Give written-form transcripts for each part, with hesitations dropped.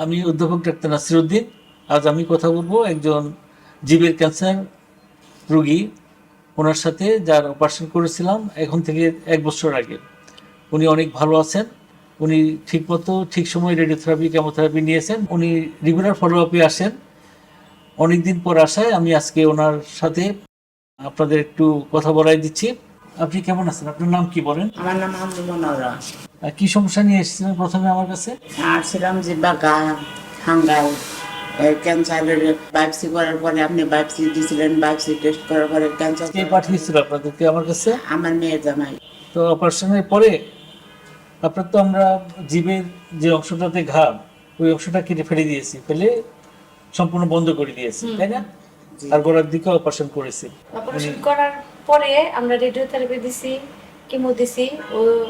আমি অধ্যাপক ডাক্তার নাসিরউদ্দিন। আজ আমি কথা বলবো একজন জীবের ক্যান্সার রোগী, ওনার সাথে যার অপারেশন করেছিলাম এখন থেকে 1 বছর আগে। উনি অনেক ভালো আছেন। উনি ঠিকমতো ঠিক সময় রেডিওথেরাপি, কেমোথেরাপি নিয়েছেন। উনি রেগুলার ফলো আপে আসেন। অনেকদিন পর আসায় আমি আজকে ওনার সাথে আপনাদের একটু কথা বলাই দিচ্ছি। আপনি কেমন আছেন? আপনার নাম কি বলেন? আমার নাম আব্দুল কি সমস্যা নিয়ে এসেছিলেন প্রথমে আমার কাছে? আসছিলাম জিব্বা গা হাঙ্গাল ক্যান্সারের বায়োপসি করার পরে আপনি বায়োপসি দিয়েছিলেন, বায়োপসি টেস্ট করার পরে ক্যান্সার কে পাঠিয়েছিল আপনাদেরকে আমার কাছে? আমার মেয়ের জামাই। তো অপারেশনের পরে আপনার তো আমরা জীবের যে অংশটাতে ঘাম, ওই অংশটা কেটে ফেলে দিয়েছি, ফেলে সম্পূর্ণ বন্ধ করে দিয়েছি, তাই না? আর গোড়ার দিকে অপারেশন করেছি। অপারেশন করার পরে আমরা রেডিওথেরাপি দিছি, কিমো দিছি।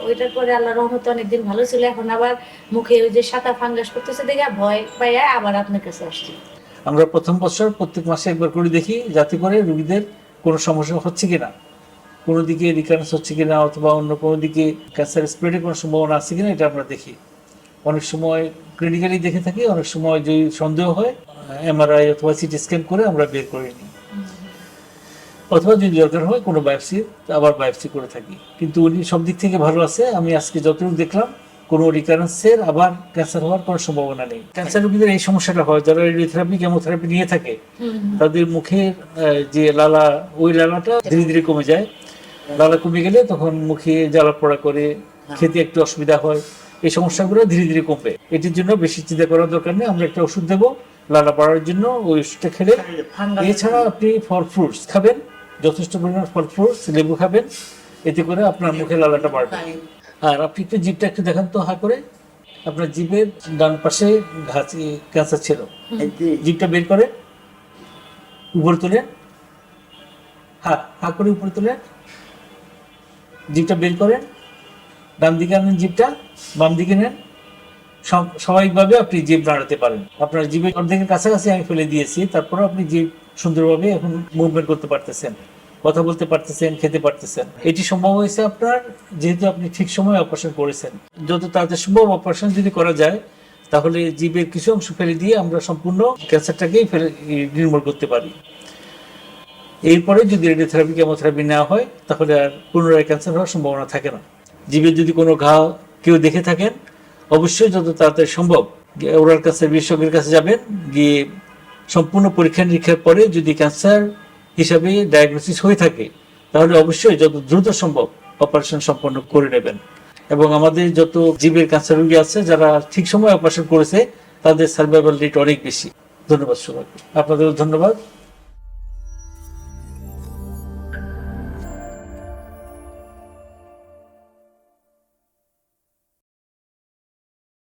ওইটার পরে আল্লাহর রহমতে অনেকদিন ভালো ছিল। এখন আবার মুখে ওই যে সাদা ফাঙ্গাস করতেছে দেখে ভয় পাইয়া আবার আপনার কাছে আসছি। আমরা প্রথম বছর প্রত্যেক মাসে একবার করে দেখি, যাতে করে রোগীদের কোনো সমস্যা হচ্ছে কিনা, কোনো দিকে রিকারেন্স হচ্ছে কিনা, অথবা অন্য কোনো দিকে ক্যান্সার স্প্রেডের কোনো সম্ভাবনা আছে কিনা, এটা আমরা দেখি। অনেক সময় ক্লিনিক্যালি দেখে থাকি, অনেক সময় যদি সন্দেহ হয় এমআরআই অথবা সিটি স্ক্যান করে আমরা বের করে নিই, অথবা যদি দরকার হয় কোনো বায়োপসি, আবার বায়োপসি করে থাকি। কিন্তু উনি সব দিক থেকে ভালো আছে। আমি আজকে যতটুকু দেখলাম কোনো রিকারেন্সের আবার ক্যান্সার হওয়ার কোনো সম্ভাবনা নেই। ক্যান্সার রোগীদের এই সমস্যাটা হয়, যারা রেডিওথেরাপি, কেমোথেরাপি নিয়ে থাকে, তাদের মুখের যে লালা, ওই লালাটা ধীরে ধীরে কমে যায়। লালা কমে গেলে তখন মুখে জ্বালা পোড়া করে, খেতে একটু অসুবিধা হয়। এই সমস্যাগুলো ধীরে ধীরে কমবে। এটির জন্য বেশি চিন্তা করার দরকার নেই। আমরা একটা ওষুধ দেবো লালা বাড়ার জন্য, ওই ওষুধটা খেলে। এছাড়া আপনি ফল ফ্রুটস খাবেন, যথেষ্ট পরিমাণ ফল ফ্রুটস, লেবু খাবেন, এতে করে আপনার মুখে লালাটা বাড়বে। আর আপনি একটু জিভটা একটু দেখান তো, হা করে। আপনার জিভের ডান পাশে ক্যান্সার ছিল, জিভটা বের করে উপরে তোলেন, হা করে উপরে তোলেন, জিভটা বের করেন, ডান দিকে আনেন জিভটা, বাম দিকে নেন। স্বাভাবিকভাবে আপনি জিভ নাড়াতে পারেন। আপনার জিভের অর্ধেকের কাছাকাছি আমি ফেলে দিয়েছি, তারপরে আপনি জিভ সুন্দরভাবে এখন মুভমেন্ট করতে পারতেছেন, কথা বলতে পারতেছেন, খেতে পারতেছেন। এটি সম্ভব হয়েছে আপনার, যেহেতু আপনি ঠিক সময় অপারেশন করেছেন। যত তাড়াতাড়ি সম্ভব অপারেশন যদি করা যায়, তাহলে জীবের কিছু অংশ ফেলে দিয়ে আমরা সম্পূর্ণ ক্যান্সারটাকেই নির্মূল করতে পারি। এরপরে যদি রেডিওথেরাপি, কেমোথেরাপি নেওয়া হয়, তাহলে আর পুনরায় ক্যান্সার হওয়ার সম্ভাবনা থাকে না। জীবের যদি কোনো ঘা কেউ দেখে থাকেন, অবশ্যই যত তাড়াতাড়ি সম্ভব ওরাল ক্যান্সার বিশেষজ্ঞের কাছে যাবেন। গিয়ে সম্পূর্ণ পরীক্ষা নিরীক্ষার পরে যদি ক্যান্সার হিসাবে ডায়াগনোসিস হয়ে থাকে, তাহলে অবশ্যই যত দ্রুত সম্ভব অপারেশন সম্পন্ন করে নেবেন। এবং আমাদের যত জীবের ক্যান্সার রোগী আছে যারা ঠিক সময় অপারেশন করেছে, তাদের সার্ভাইভাল রেট অনেক বেশি। ধন্যবাদ সবাইকে, আপনাদেরও ধন্যবাদ।